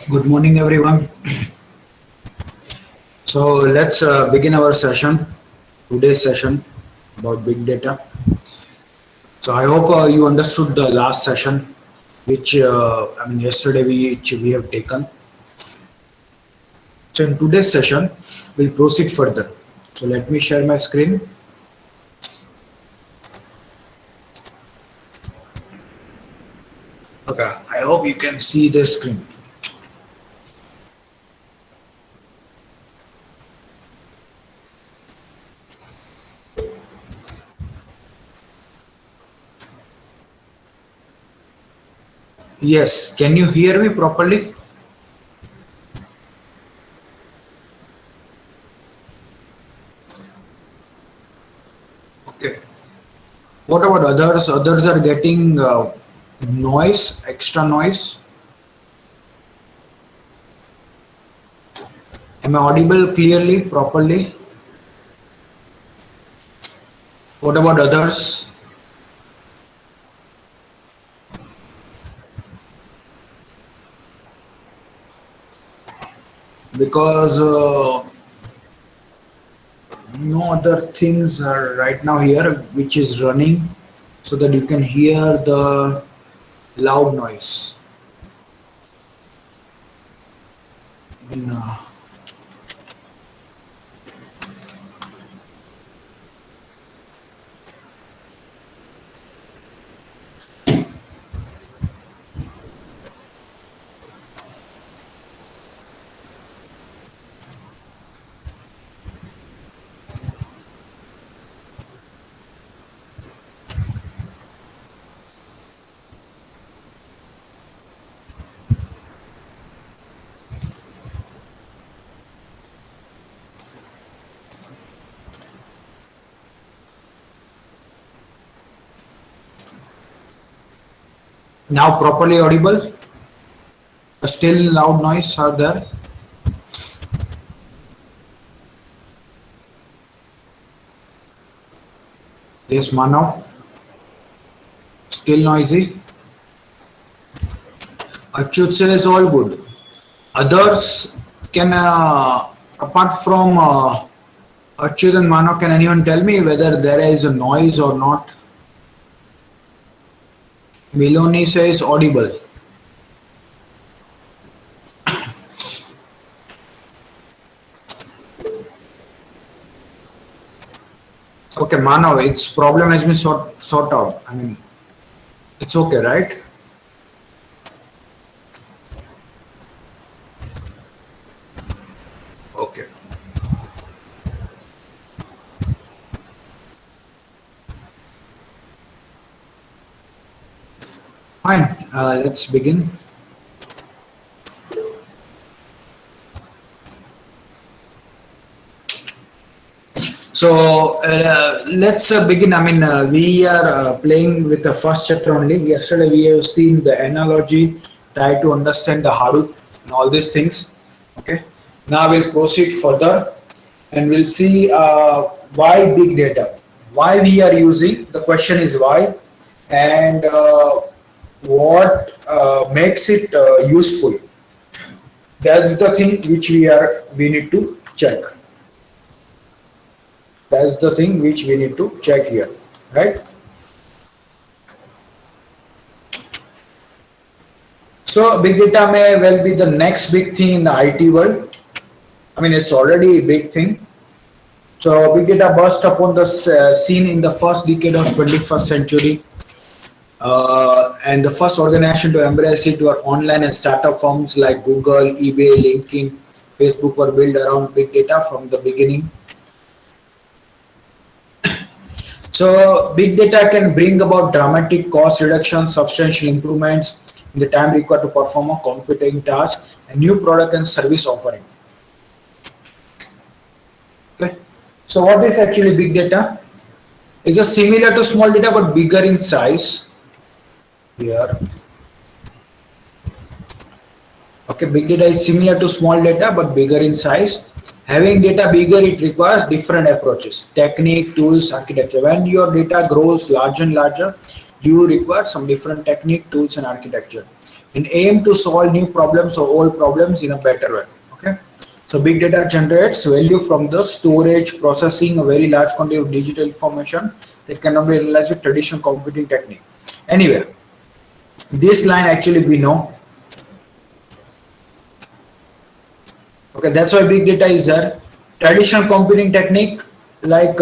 Good morning, everyone. So let's begin our session, today's session about big data. So I hope you understood the last session, which yesterday which we have taken. So in today's session, we'll proceed further. So let me share my screen. Okay, I hope you can see the screen. Yes, can you hear me properly? Okay. What about others? Others are getting noise, extra noise. Am I audible clearly, properly? What about others? Because no other things are right now here which is running so that you can hear the loud noise. In, now properly audible? Still loud noise are there? Yes, Manav. Still noisy? Achyut says all good. Others can, apart from Achyut and Manav, can anyone tell me whether there is a noise or not? Miloni says audible. Okay, Manav, its problem has been sort out. I mean, it's okay, right? Okay, fine. Let's begin. So let's begin. We are playing with the first chapter only. Yesterday we have seen the analogy, try to understand the Hadoop and all these things. Okay. Now we'll proceed further and we'll see why big data. Why we are using. The question is why, and what makes it useful. That's the thing which we need to check. That's the thing which we need to check here, right? So big data may well be the next big thing in the IT world. I mean, it's already a big thing. So big data burst upon the scene in the first decade of 21st century. And the first organization to embrace it were online and startup firms like Google, eBay, LinkedIn, Facebook were built around big data from the beginning. So big data can bring about dramatic cost reduction, substantial improvements in the time required to perform a computing task, and new product and service offering. Okay. So what is actually big data? It's just similar to small data but bigger in size. Here. Okay, big data is similar to small data but bigger in size. Having data bigger, it requires different approaches, technique, tools, architecture. When your data grows larger and larger, you require some different technique, tools, and architecture. in aim to solve new problems or old problems in a better way. Okay. So big data generates value from the storage, processing a very large quantity of digital information that cannot be realized with traditional computing technique. Anyway, this line actually we know. Okay, that's why big data is there. Traditional computing technique like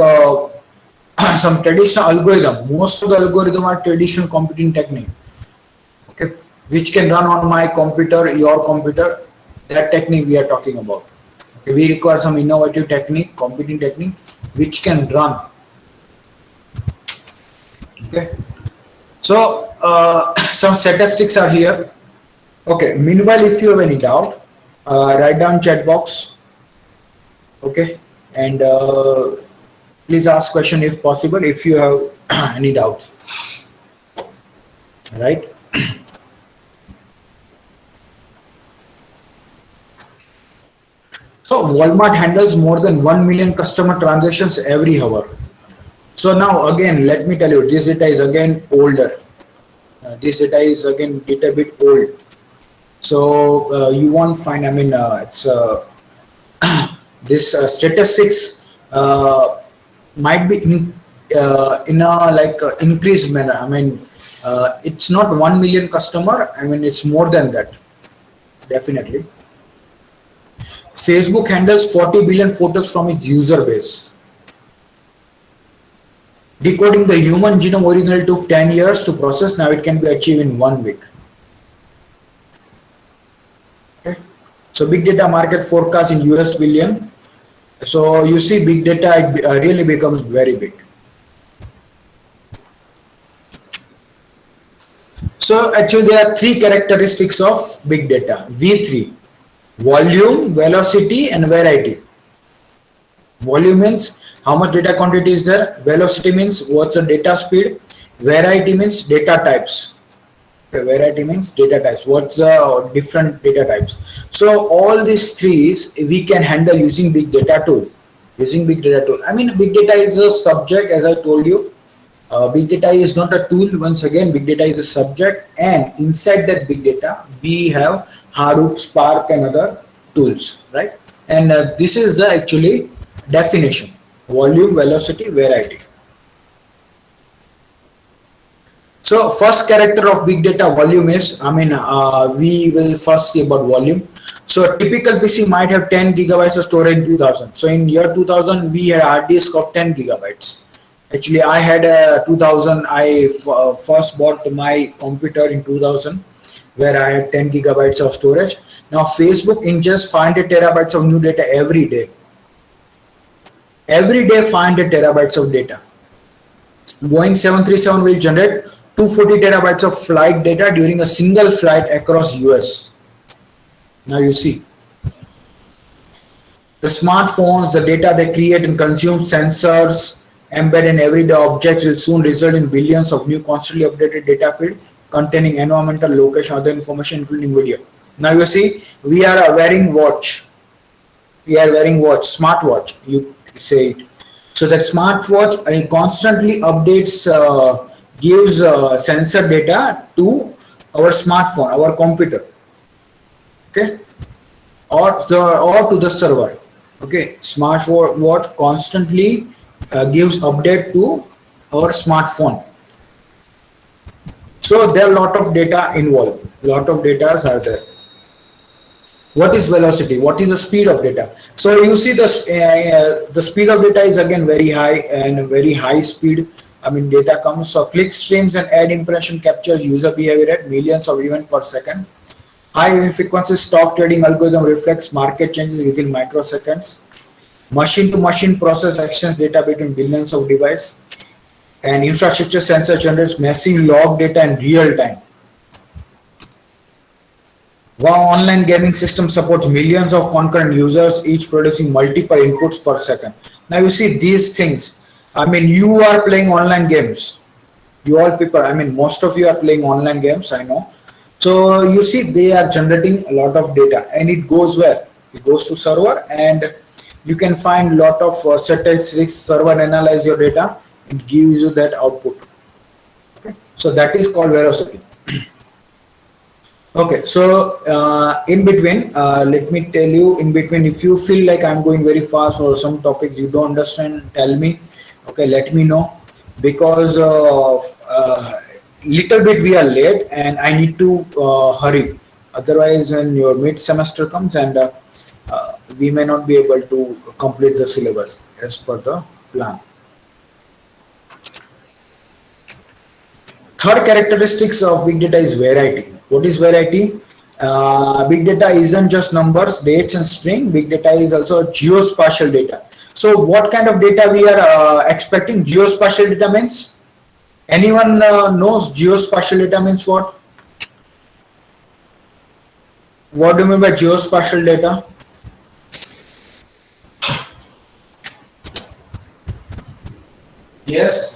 some traditional algorithm. Most of the algorithm are traditional computing technique. Okay, which can run on my computer, your computer. That technique we are talking about. Okay, we require some innovative technique, computing technique, which can run. Okay, so some statistics are here. Okay, meanwhile, if you have any doubt, write down chat box. Okay, and please ask question if possible if you have any doubts. Right. So Walmart handles more than 1 million customer transactions every hour. So now again, let me tell you, this data is again older. This data is again a bit old. So you won't find. I mean, it's this statistics might be in a like increased manner. I mean, it's not 1 million customer. I mean, it's more than that. Definitely. Facebook handles 40 billion photos from its user base. Decoding the human genome originally took 10 years to process. Now it can be achieved in 1 week. Okay. So big data market forecast in US billion. So you see big data really becomes very big. So actually there are three characteristics of big data. V3. Volume, velocity and variety. Volume means how much data quantity is there. Velocity means what's the data speed. Variety means data types. Okay, variety means data types. What's the different data types. So all these three we can handle using big data tool. Using big data tool. I mean big data is a subject as I told you. Big data is not a tool. Once again, big data is a subject, and inside that big data we have Hadoop, Spark and other tools, right? And this is the actually definition: volume, velocity, variety. So first character of big data volume is, I mean, we will first see about volume. So a typical PC might have 10 gigabytes of storage in 2000. So in year 2000, we had hard disk of 10 gigabytes. Actually, I had a 2000. I first bought my computer in 2000, where I had 10 gigabytes of storage. Now Facebook ingests 500 terabytes of new data every day. Every day 500 terabytes of data. Boeing 737 will generate 240 terabytes of flight data during a single flight across US. Now you see. The smartphones, the data they create and consume, sensors, embed in everyday objects will soon result in billions of new constantly updated data feed containing environmental, location, other information including video. Now you see, we are wearing watch. We are wearing watch, smartwatch, you say it. So that smartwatch constantly updates, gives sensor data to our smartphone, our computer. Okay, or to the server. Okay, smartwatch constantly gives update to our smartphone. So there are a lot of data involved. Lot of data are there. What is velocity? What is the speed of data? So you see the speed of data is again very high, and very high speed. I mean data comes. So click streams and ad impression captures user behavior at millions of events per second. High frequency stock trading algorithm reflects market changes within microseconds. Machine to machine process exchange data between billions of devices. And infrastructure sensor generates massive log data in real time. Wow, online gaming system supports millions of concurrent users, each producing multiple inputs per second. Now you see these things. I mean, you are playing online games. You all people, I mean, most of you are playing online games, I know. So you see they are generating a lot of data, and it goes where? It goes to server, and you can find a lot of statistics. Server analyze your data and gives you that output. Okay, so that is called velocity. Okay, so in between, let me tell you in between, if you feel like I'm going very fast or some topics you don't understand, tell me. Okay, let me know, because little bit we are late and I need to hurry. Otherwise, when your mid semester comes and we may not be able to complete the syllabus as per the plan. Third characteristics of big data is variety. What is variety? Big data isn't just numbers, dates, and string. Big data is also geospatial data. So, what kind of data we are expecting? Geospatial data means, anyone knows geospatial data means what? What do you mean by geospatial data? Yes.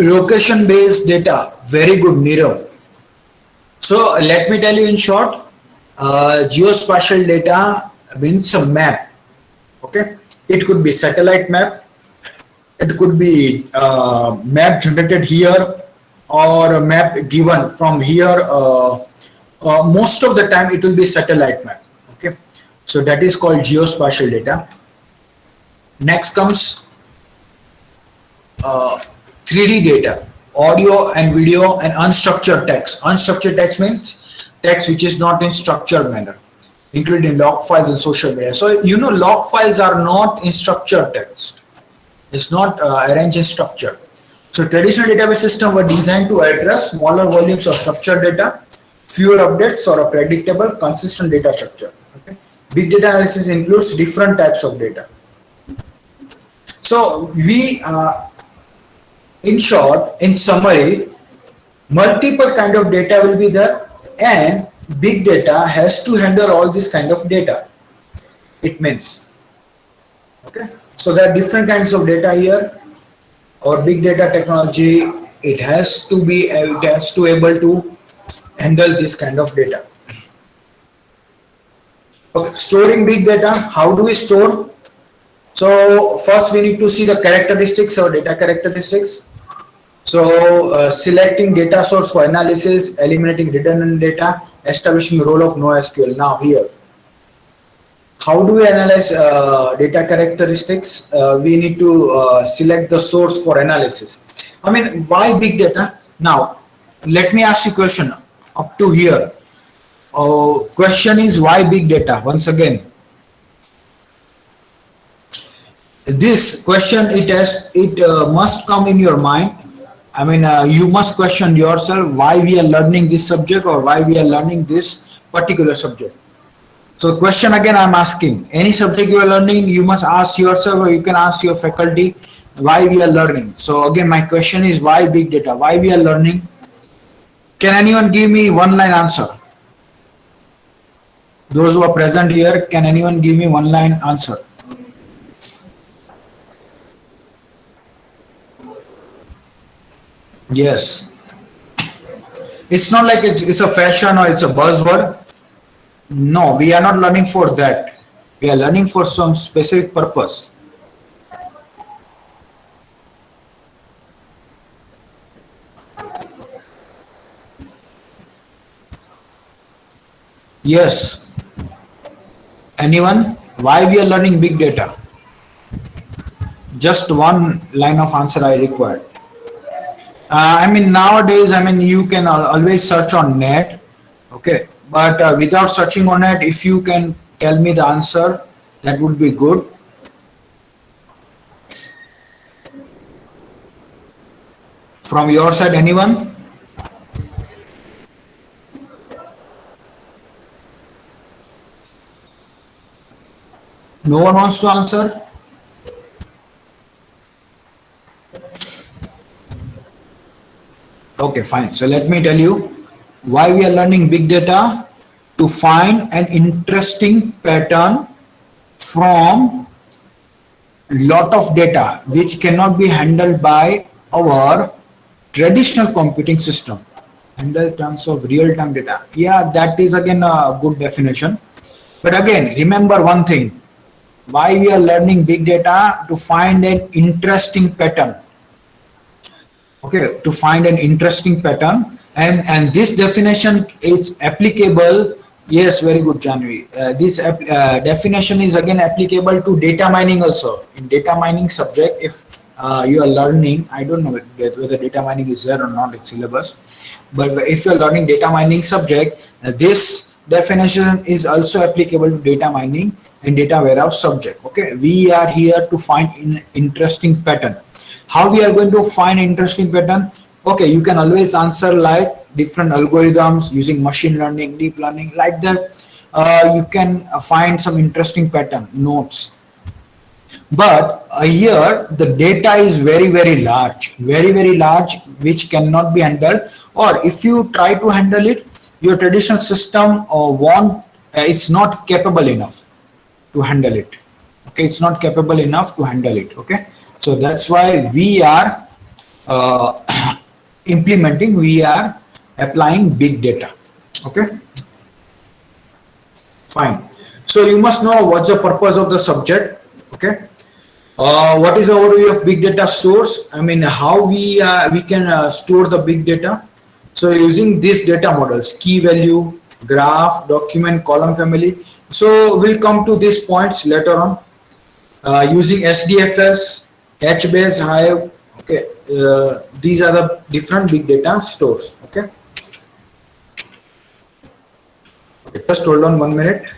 Location based data. Very good, Nirav. So let me tell you in short, geospatial data means a map. Okay, it could be satellite map, it could be map generated here, or a map given from here. Most of the time, it will be satellite map. Okay, so that is called geospatial data. Next comes 3D data, audio and video and unstructured text. Unstructured text means text which is not in structured manner, including log files and social media. So you know log files are not in structured text. It's not arranged in structure. So traditional database systems were designed to address smaller volumes of structured data, fewer updates, or a predictable, consistent data structure. Okay. Big data analysis includes different types of data. So we in short, in summary, multiple kind of data will be there, and big data has to handle all this kind of data. It means, okay. So there are different kinds of data here. Or big data technology, it has to be able to handle this kind of data. Okay, storing big data. How do we store? So first we need to see the characteristics or data characteristics. So selecting data source for analysis, eliminating redundant data, establishing role of NoSQL. Now here, how do we analyze data characteristics? We need to select the source for analysis. I mean, why big data? Now, let me ask you a question up to here. Question is why big data? Once again, this question must come in your mind. I mean, you must question yourself why we are learning this subject or why we are learning this particular subject. So the question again I'm asking, any subject you are learning, you must ask yourself or you can ask your faculty why we are learning. So again my question is why big data, why we are learning? Can anyone give me one line answer? Those who are present here, can anyone give me one line answer? Yes. It's not like it's a fashion or it's a buzzword. No, we are not learning for that. We are learning for some specific purpose. Yes. Anyone? Why we are learning big data? Just one line of answer I require. I mean nowadays, I mean you can always search on net, okay. But without searching on net, if you can tell me the answer, that would be good. From your side, anyone? No one wants to answer? Okay, fine. So let me tell you why we are learning big data: to find an interesting pattern from lot of data which cannot be handled by our traditional computing system. Handle terms of real-time data. Yeah, that is again a good definition. But again, remember one thing. Why we are learning big data? To find an interesting pattern. Okay, to find an interesting pattern, and this definition is applicable. Yes, very good, Janvi. This definition is again applicable to data mining also. In data mining subject, if you are learning, I don't know whether data mining is there or not in syllabus, but if you are learning data mining subject, this definition is also applicable to data mining and data warehouse subject. Okay, we are here to find an interesting pattern. How we are going to find interesting pattern? Okay, you can always answer like different algorithms using machine learning, deep learning, like that. You can find some interesting pattern notes. But here the data is very large, which cannot be handled. Or if you try to handle it, your traditional system won't. It's not capable enough to handle it. Okay, it's not capable enough to handle it. Okay, so that's why we are uh, we are applying big data. Okay, fine. So you must know what's the purpose of the subject. Okay, what is the overview of big data stores? I mean, how we can store the big data. So using these data models, key value, graph, document, column family. So we'll come to these points later on. Using SDFS, HBase, Hive. Okay, these are the different big data stores. Okay, just hold on 1 minute.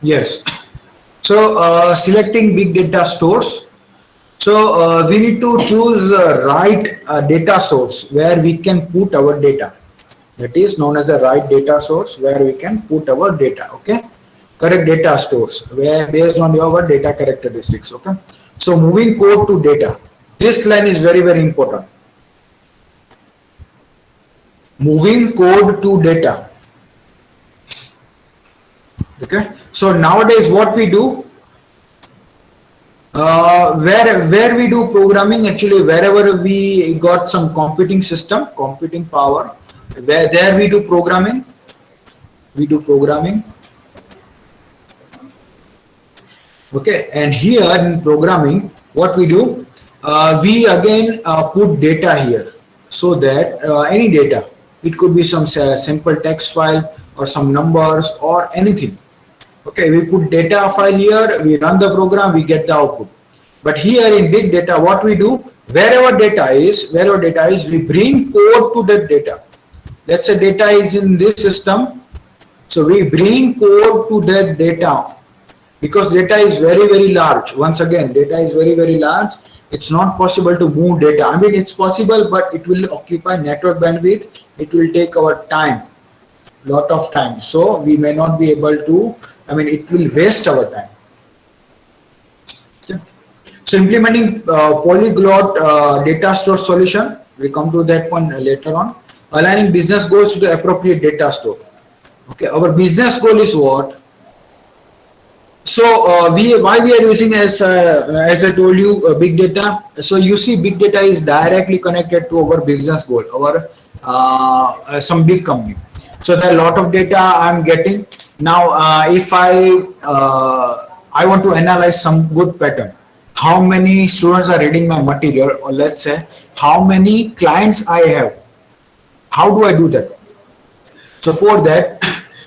Yes. So selecting big data stores. So we need to choose right data source where we can put our data. That is known as a right data source where we can put our data. Okay, correct data stores where based on your data characteristics. Okay, so moving code to data. This line is very important. Moving code to data. Okay, so nowadays what we do, where we do programming, actually wherever we got some computing system, computing power, where there we do programming. Okay, and here in programming what we do, we again put data here, so that any data, it could be some simple text file or some numbers or anything. Okay, we put data file here, we run the program, we get the output. But here in big data, what we do, wherever data is, we bring code to that data. Let's say data is in this system, so we bring code to that data, because data is very large. Once again, data is very large. It's not possible to move data. I mean, it's possible, but it will occupy network bandwidth. It will take our time, lot of time. So we may not be able to, I mean, it will waste our time. Okay. So implementing polyglot data store solution, we come to that point later on. Aligning business goals to the appropriate data store. Okay, our business goal is what? So why we are using, as I told you, big data. So you see, big data is directly connected to our business goal, our some big company. So there are a lot of data I'm getting now. If I want to analyze some good pattern, how many students are reading my material, or let's say how many clients I have. How do I do that? So for that,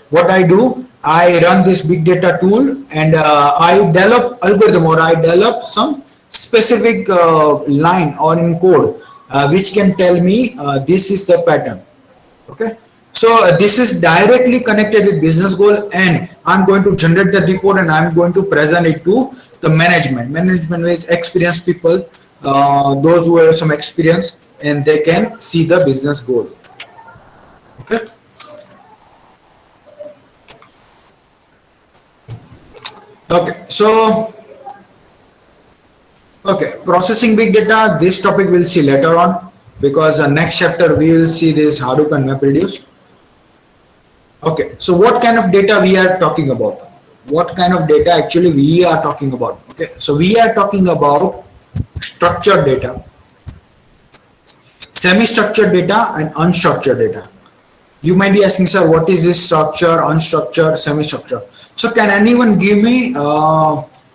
what I do, I run this big data tool, and I develop algorithm, or I develop some specific line or in code which can tell me this is the pattern. Okay, so this is directly connected with business goal, and I'm going to generate the report and I'm going to present it to the management is experienced people, those who have some experience, and they can see the business goal. Okay. Okay. So okay, processing big data. This topic we'll see later on because next chapter we will see this Hadoop and MapReduce. Okay, so what kind of data we are talking about? What kind of data actually we are talking about? Okay, so we are talking about structured data, semi-structured data, and unstructured data. You might be asking, sir, what is this structure, unstructured, semi-structured? So can anyone give me?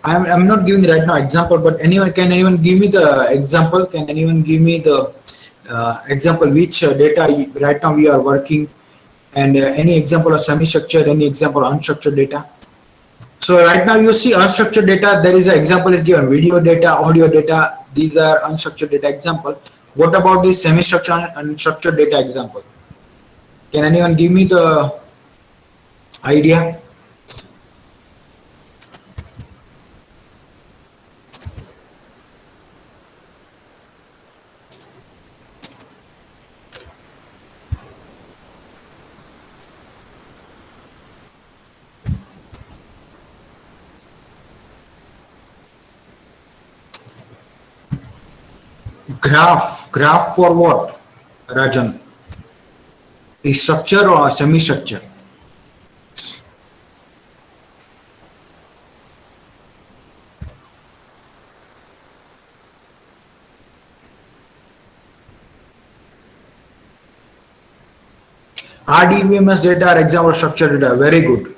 I'm not giving right now example, but anyone give me the example? Can anyone give me the example which data right now we are working, and any example of semi-structured, any example of unstructured data? So right now you see unstructured data, there is an example is given, video data, audio data, these are unstructured data example. What about this semi-structured and unstructured data example? Can anyone give me the idea? Graph for what, Rajan? Is structure or semi-structure? RDBMS data are example of structured data. Very good.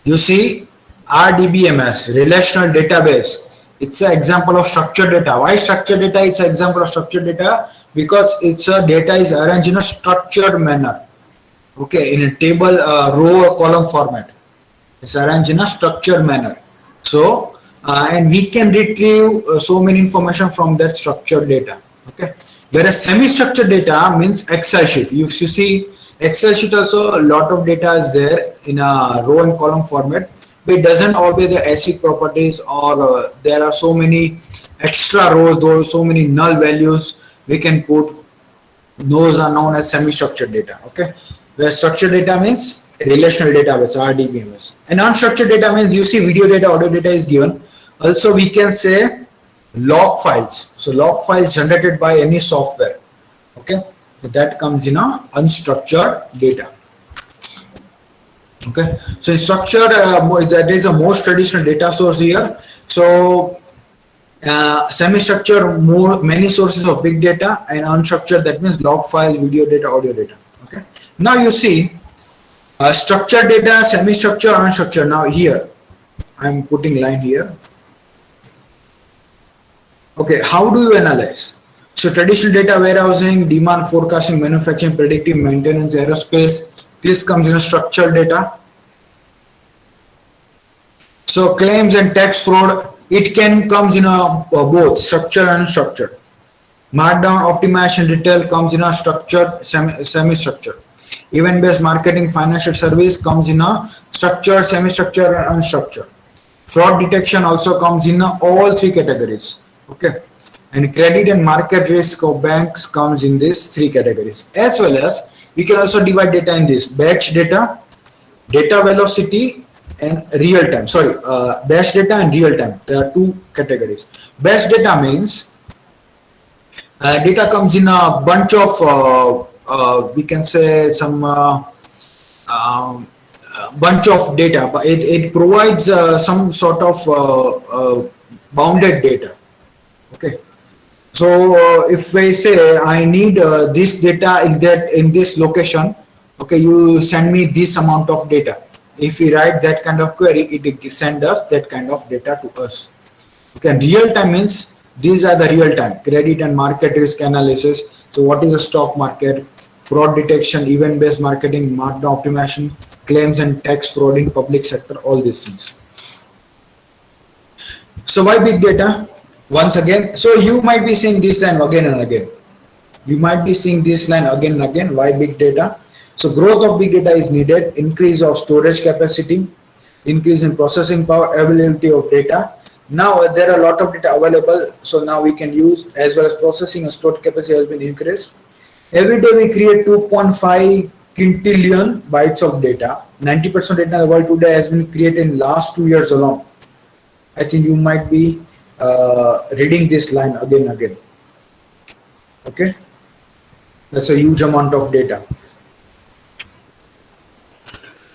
You see, RDBMS, relational database. It's an example of structured data. Why structured data? It's an example of structured data because it's a data is arranged in a structured manner. Okay, in a table, row or column format. It's arranged in a structured manner. So, and we can retrieve so many information from that structured data. Okay. Whereas semi-structured data means Excel sheet. You see Excel sheet also a lot of data is there in a row and column format, but it doesn't always the ACID properties or there are so many extra rows, those so many null values we can put. Those are known as semi-structured data. Okay. Where structured data means relational database, RDBMS. And unstructured data means you see video data, audio data is given. Also we can say log files. So log files generated by any software. Okay. So that comes in a unstructured data. Okay. So in structured, that is a most traditional data source here. So semi-structured, many sources of big data, and unstructured, that means log file, video data, audio data. Okay. Now you see structured data, semi-structured, unstructured. Now here I'm putting line here. Okay, how do you analyze? So traditional data warehousing, demand forecasting, manufacturing, predictive maintenance, aerospace. This comes in a structured data. So claims and tax fraud, it can comes in a both structured and unstructured. Markdown, optimization, retail comes in a structured, semi-structured. Event-based marketing, financial service comes in a structured, semi-structured, and unstructured. Fraud detection also comes in all three categories. Okay, and credit and market risk of banks comes in these three categories. As well as we can also divide data in this batch data, data velocity, and real time. Sorry, batch data and real time. There are two categories. Batch data means data comes in a bunch of we can say some bunch of data, but it provides some sort of bounded data. Okay, so if I say I need this data in this location, okay, you send me this amount of data. If we write that kind of query, it send us that kind of data to us. Okay, real time means these are the real time credit and market risk analysis. So what is the stock market, fraud detection, event based marketing, markdown optimization, claims and tax fraud in public sector, all these things. So why big data? Once again, so you might be seeing this line again and again. You might be seeing this line again and again. Why big data? So growth of big data is needed, increase of storage capacity, increase in processing power, availability of data. Now there are a lot of data available, so now we can use, as well as processing and storage capacity has been increased. Every day we create 2.5 quintillion bytes of data. 90% data in the world today has been created in last 2 years alone. I think you might be reading this line again and again. Okay, that's a huge amount of data.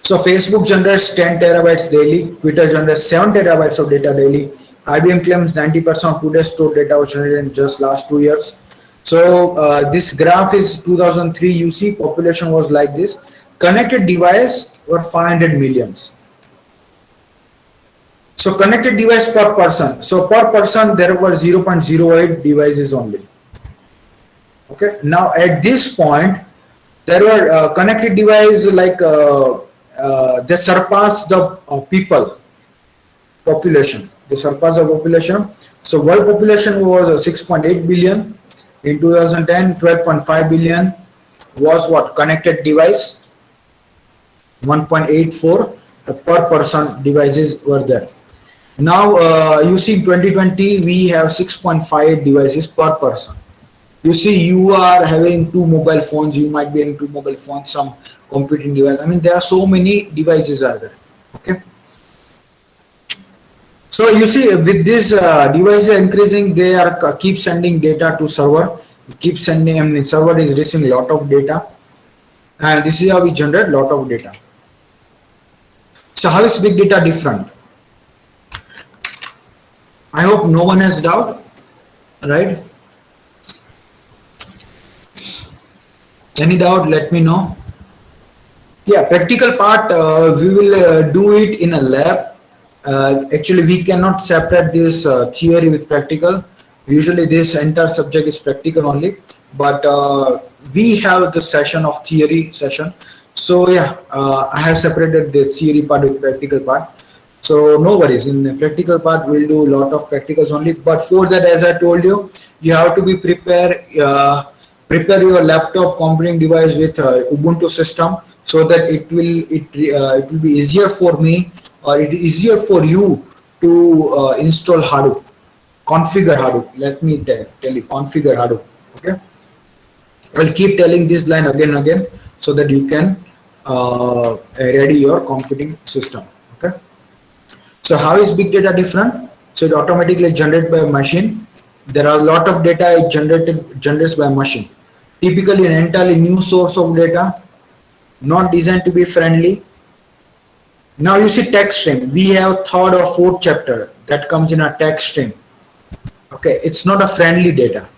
So Facebook generates 10 terabytes daily, Twitter generates 7 terabytes of data daily. IBM claims 90% of today's stored data was generated in just last 2 years. So this graph is 2003. You see, population was like this. Connected device were 500 millions. So connected device per person. So per person there were 0.08 devices only. Okay. Now at this point, there were connected devices like they surpassed the people population. They surpassed the population. So world population was 6.8 billion. In 2010, 12.5 billion was what? Connected device. 1.84 per person devices were there. Now you see in 2020 we have 6.5 devices per person. You see, you are having two mobile phones, you might be having two mobile phones, some computing device. I mean, there are so many devices are there. Okay. So you see, with this devices increasing, they are keep sending data to server, keep sending. I mean, server is receiving a lot of data, and this is how we generate lot of data. So how is big data different? I hope no one has doubt, right? Any doubt? Let me know. Yeah, practical part we will do it in a lab. Actually, we cannot separate this theory with practical. Usually, this entire subject is practical only, but we have the session of theory session. So yeah, I have separated the theory part with practical part. So no worries. In the practical part, we'll do a lot of practicals only. But for that, as I told you, you have to be prepared. Prepare your laptop computing device with Ubuntu system so that it will be easier for me or it is easier for you to install Hadoop, configure Hadoop. Let me tell you, configure Hadoop. Okay, I'll keep telling this line again and again so that you can ready your computing system. Okay, so how is big data different? So it automatically generated by a machine. There are a lot of data it generates by a machine. Typically an entirely new source of data, not designed to be friendly. Now you see text stream. We have third or fourth chapter that comes in a text stream. Okay, it's not a friendly data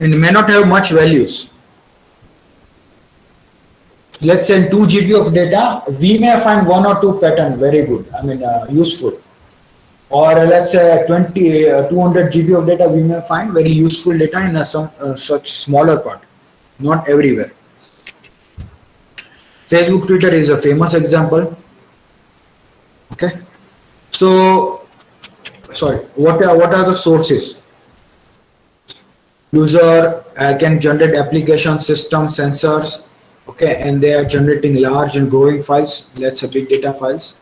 and may not have much values. Let's say in 2 GB of data, we may find one or two pattern very good. I mean useful. Or let's say 200 GB of data, we may find very useful data in some such smaller part, not everywhere. Facebook, Twitter is a famous example. Okay, so sorry, what are the sources? User can generate application system sensors. Okay, and they are generating large and growing files. Let's say big data files.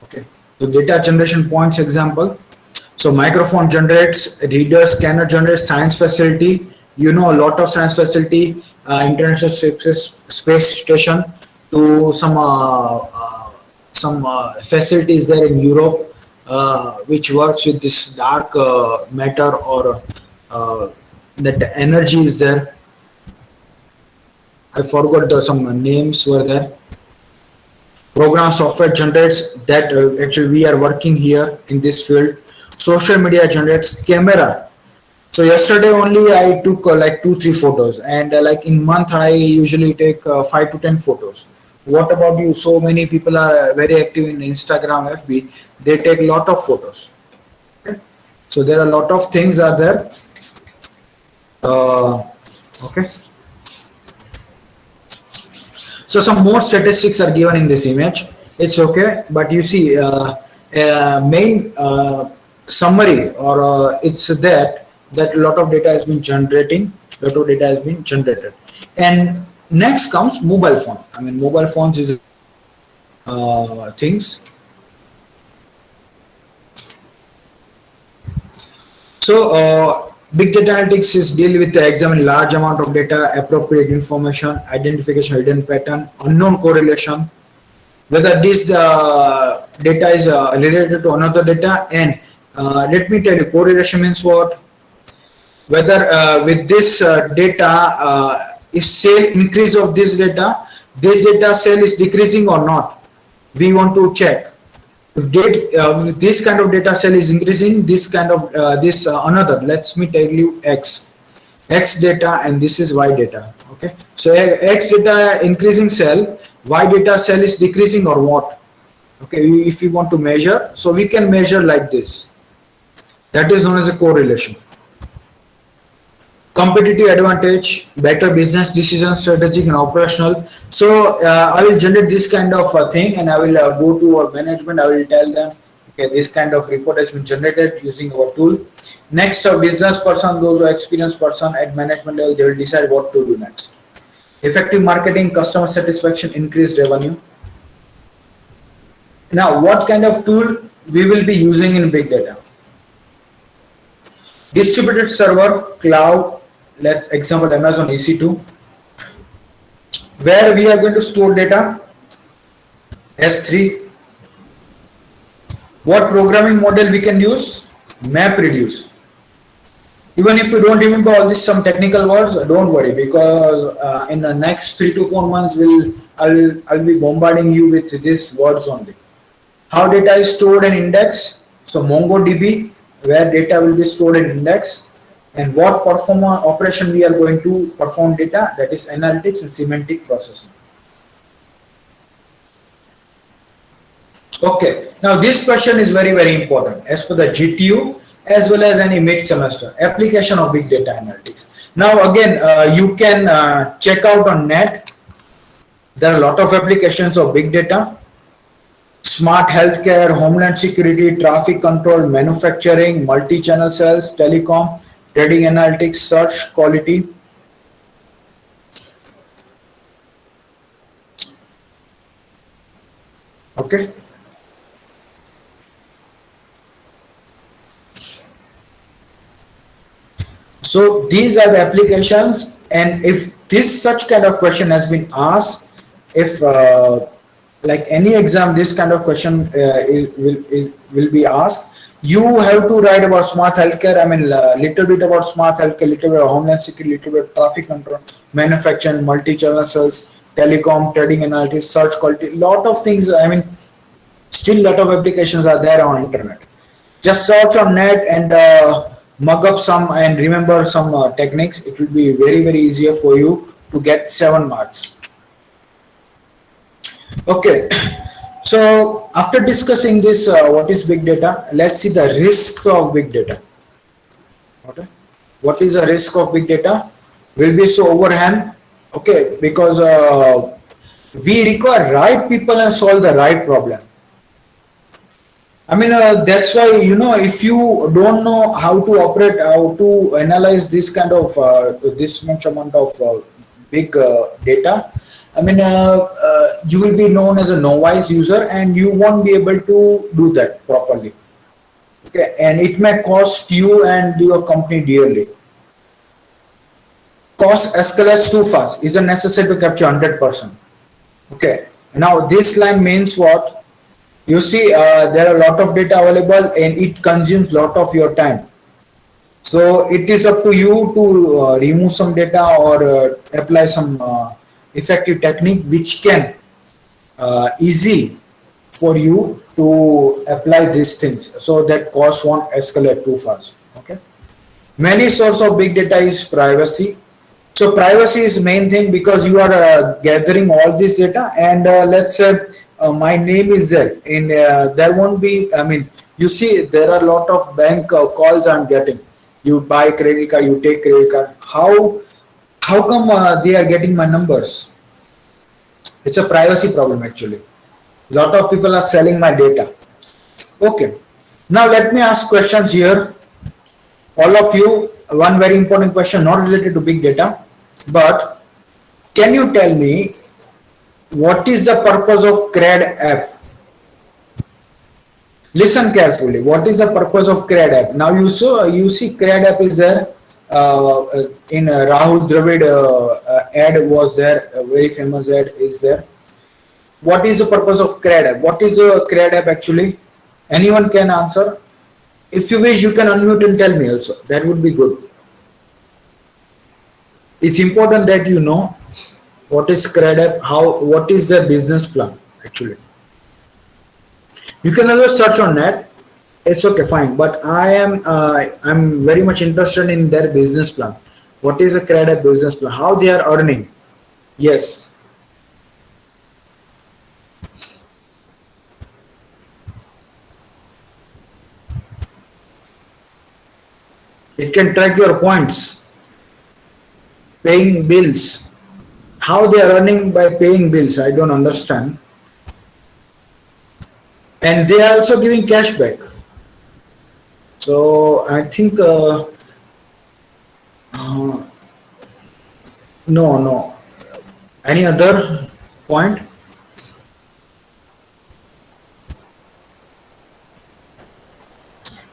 Okay, so data generation points example. So microphone generates, reader scanner generates, science facility. You know, a lot of science facility, international space station to some facilities there in Europe, which works with this dark matter or that energy is there. I forgot some names were there. Program software generates that actually we are working here in this field. Social media generates camera. So yesterday only I took like 2-3 photos and like in month I usually take 5 to 10 photos. What about you? So many people are very active in Instagram, FB. They take a lot of photos. Okay, so there are a lot of things are there. Okay. So some more statistics are given in this image. It's okay, but you see main summary or it's that a lot of data has been generated, and next comes mobile phone. I mean mobile phones is things. So Big data analytics is deal with examining large amount of data, appropriate information, identification of hidden pattern, unknown correlation, whether this data is related to another data, and let me tell you, correlation means what? Whether with this data, if sale increase of this data sale is decreasing or not, we want to check. If this kind of data cell is increasing, this kind of this another, let me tell you x data, and this is y data. Okay, so x data increasing cell, y data cell is decreasing or what? Okay, if you want to measure, so we can measure like this. That is known as a correlation. Competitive advantage, better business decision, strategic and operational. So I will generate this kind of thing, and I will go to our management. I will tell them, okay, this kind of report has been generated using our tool. Next, a business person, those who are experienced person at management level, they will decide what to do next. Effective marketing, customer satisfaction, increased revenue. Now, what kind of tool we will be using in big data? Distributed server, cloud, let's example Amazon EC2, where we are going to store data, S3. What programming model we can use? MapReduce. Even if you don't remember all this, some technical words, don't worry, because in the next 3 to 4 months, I'll be bombarding you with these words only. How data is stored and indexed? So MongoDB, where data will be stored and indexed, and what performance operation we are going to perform data, that is analytics and semantic processing. Okay, now this question is very, very important as per the GTU as well as any mid semester application of big data analytics. Now again, you can check out on net. There are a lot of applications of big data: smart healthcare, homeland security, traffic control, manufacturing, multi-channel sales, telecom, trading analytics, search quality. Okay. So these are the applications, and if this such kind of question has been asked, if like any exam, this kind of question will be asked. You have to write about smart healthcare. I mean, little bit about smart healthcare, little bit of homeland security, little bit of traffic control, manufacturing, multi-channel sales, telecom, trading analytics, search quality. Lot of things. I mean, still lot of applications are there on internet. Just search on net and mug up some and remember some techniques. It will be very, very easier for you to get 7 marks. Okay, so after discussing this, what is big data, let's see the risk of big data. Okay, what is the risk of big data? Will be so overwhelmed. Okay, because we require right people and solve the right problem. I mean, that's why, you know, if you don't know how to operate, how to analyze this kind of this much amount of big data, I mean, you will be known as a novice user and you won't be able to do that properly. Okay, and it may cost you and your company dearly. Cost escalates too fast. Isn't necessary to capture 100%. Okay, now this line means what? You see, there are a lot of data available and it consumes a lot of your time. So it is up to you to remove some data or apply some effective technique which can easy for you to apply these things so that cost won't escalate too fast. Okay. Many source of big data is privacy. So privacy is main thing because you are gathering all this data, and let's say my name is there in there won't be, I mean, you see there are a lot of bank calls I'm getting. You buy credit card, you take credit card. How come they are getting my numbers? It's a privacy problem actually. A lot of people are selling my data. Okay, now let me ask questions here. All of you, one very important question, not related to big data, but can you tell me what is the purpose of CRAD app? Listen carefully. What is the purpose of CRAD app? Now you see CRAD app is there. In Rahul Dravid ad was there, a very famous ad is there. What is the purpose of CRAD app? What is a CRAD app actually? Anyone can answer. If you wish, you can unmute and tell me also. That would be good. It's important that you know what is CRAD app, what is their business plan actually. You can always search on net. It's okay, fine. But I'm very much interested in their business plan. What is the CRAD app business plan? How they are earning? Yes. It can track your points, paying bills. How they are earning by paying bills? I don't understand. And they are also giving cashback. So I think uh, no, no. Any other point?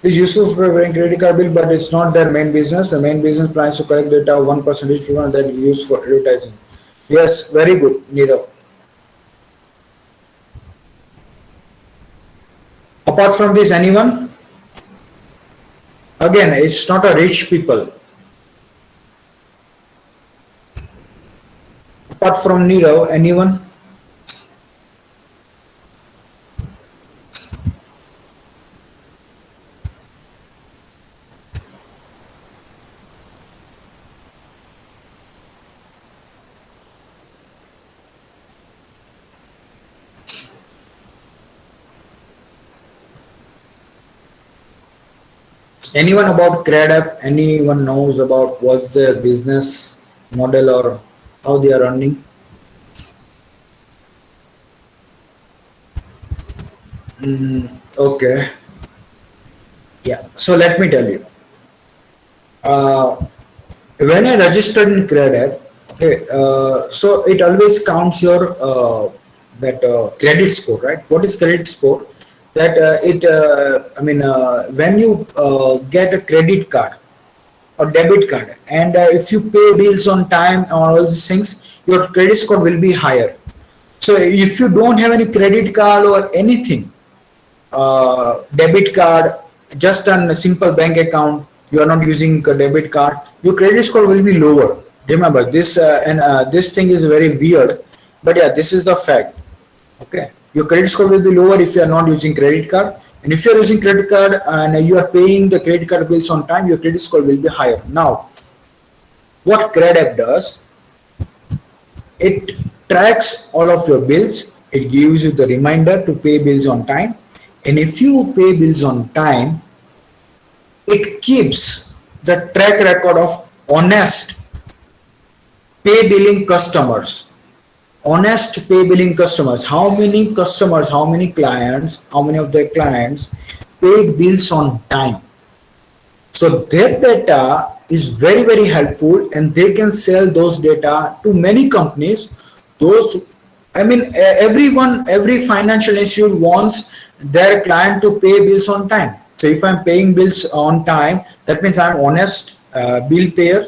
Is useful for paying credit card bill, but it's not their main business. The main business plans to collect data of 1% people that use for advertising. Yes, very good, Nirav. Apart from this, anyone? Again, it's not a rich people. Apart from Nirav, anyone? Anyone about CRAD app? Anyone knows about what's their business model or how they are earning? Okay. Yeah. So let me tell you. Uh, when I registered in CRAD app, okay, so it always counts your that credit score, right? What is credit score? That I mean, when you get a credit card or debit card, and if you pay bills on time and all these things, your credit score will be higher. So if you don't have any credit card or anything, debit card, just on a simple bank account, you are not using a debit card, your credit score will be lower. Remember this, and this thing is very weird, but yeah, this is the fact. Okay, your credit score will be lower if you are not using credit card, and if you are using credit card and you are paying the credit card bills on time, your credit score will be higher. Now, what CredApp does, it tracks all of your bills. It gives you the reminder to pay bills on time. And if you pay bills on time, it keeps the track record of honest pay billing customers. Honest pay billing customers. How many customers, how many clients, how many of their clients paid bills on time? So their data is very, very helpful, and they can sell those data to many companies. Those, I mean, everyone, every financial institute wants their client to pay bills on time. So if I'm paying bills on time, that means I'm honest bill payer.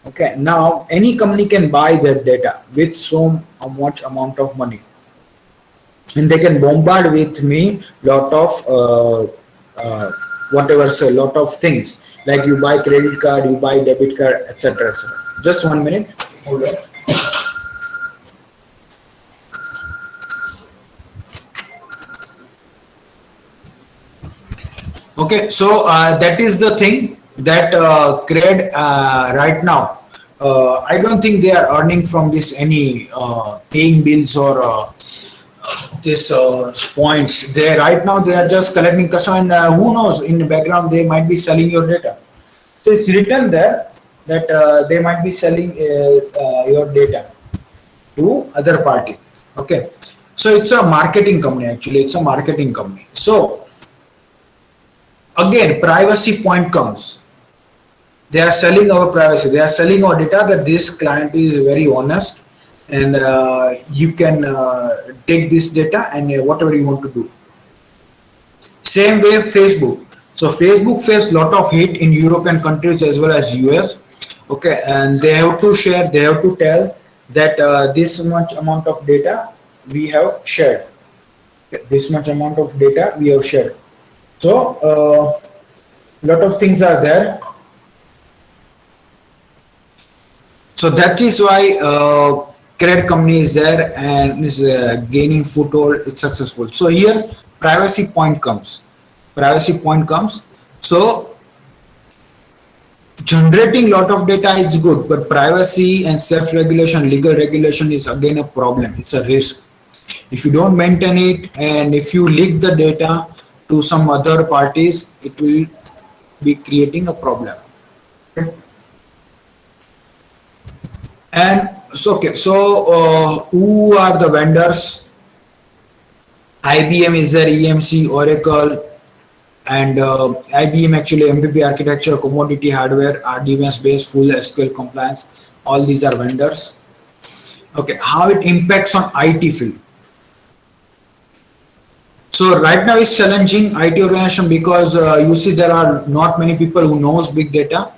Okay, now any company can buy that data with so much amount of money, and they can bombard with me lot of whatever, say, lot of things like you buy credit card, you buy debit card, etc., etc. Just 1 minute, hold on. Okay, so that is the thing that CRED right now. I don't think they are earning from this any paying bills or this points. They right now they are just collecting customer, and who knows, in the background they might be selling your data. So it's written there that they might be selling your data to other party. Okay, so it's a marketing company actually. It's a marketing company. So again, privacy point comes. They are selling our privacy. They are selling our data that this client is very honest, and you can take this data and whatever you want to do. Same way Facebook. So Facebook faced lot of hate in European countries as well as US. Okay, and they have to share, they have to tell that this much amount of data we have shared. Okay, this much amount of data we have shared. So lot of things are there. So that is why credit company is there and is gaining foothold. It's successful. So here privacy point comes. Privacy point comes. So generating lot of data is good, but privacy and self-regulation, legal regulation is again a problem. It's a risk. If you don't maintain it and if you leak the data to some other parties, it will be creating a problem. Okay. And so, okay, so who are the vendors? IBM is there, EMC, Oracle, and IBM actually MPP architecture, commodity hardware, RDMS based, full SQL compliance. All these are vendors. Okay, how it impacts on IT field. So right now it's challenging IT organization because you see there are not many people who knows big data.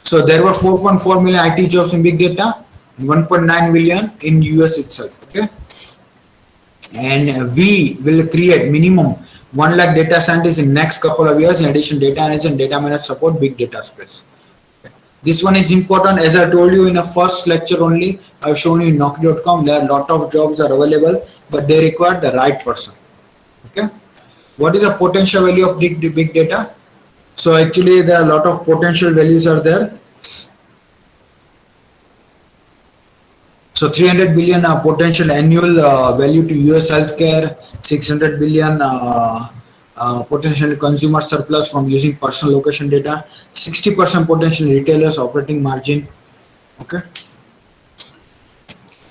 So there were 4.4 million IT jobs in big data, 1.9 million in US itself. Okay, and we will create minimum 1 lakh data scientists in next couple of years. In addition, data analysts and data managers support big data space. This one is important. As I told you in a first lecture only, I've shown you in Naukri.com, there are a lot of jobs are available, but they require the right person. Okay, what is the potential value of big data? So actually there are a lot of potential values are there. So 300 billion potential annual value to US healthcare, 600 billion potential consumer surplus from using personal location data, 60% potential retailers operating margin. Okay,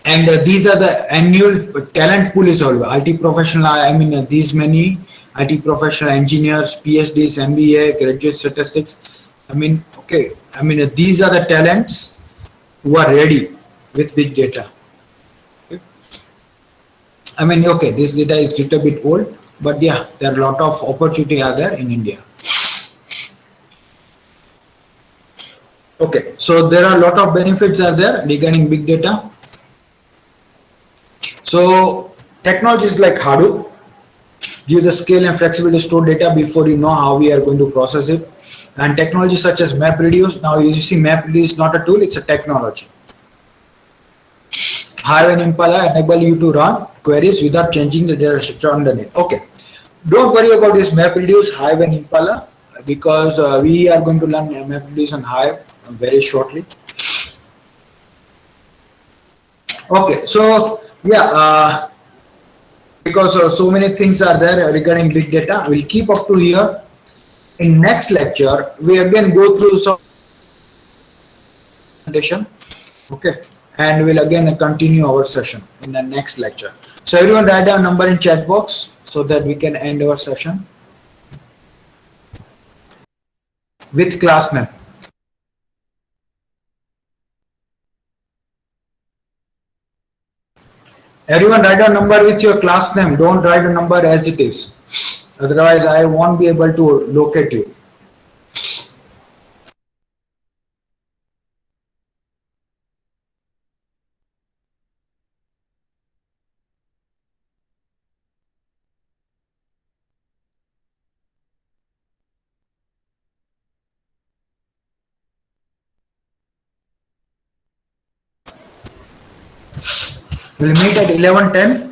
and these are the annual talent pool is all IT professional. I mean these many IT professional engineers, PhDs, MBA, graduate statistics. I mean, okay, I mean these are the talents who are ready with big data. Okay. I mean, okay, this data is little bit old, but yeah, there are a lot of opportunity are there in India. Okay, so there are a lot of benefits are there regarding big data. So technologies like Hadoop give the scale and flexibility to store data before you know how we are going to process it. And technology such as MapReduce, now you see MapReduce is not a tool, it's a technology. Hive and Impala enable you to run queries without changing the data structure underneath. Okay, don't worry about this MapReduce, Hive and Impala because we are going to learn MapReduce and Hive very shortly. Okay, so yeah, because so many things are there regarding big data, we'll keep up to here. In next lecture, we again go through some presentation. Okay, and we'll again continue our session in the next lecture. So everyone write down number in chat box so that we can end our session with class name. Everyone write down number with your class name. Don't write a number as it is. Otherwise, I won't be able to locate you. We'll meet at 11:10.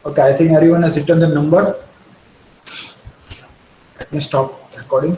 Okay, I think everyone has written the number. Let me stop recording.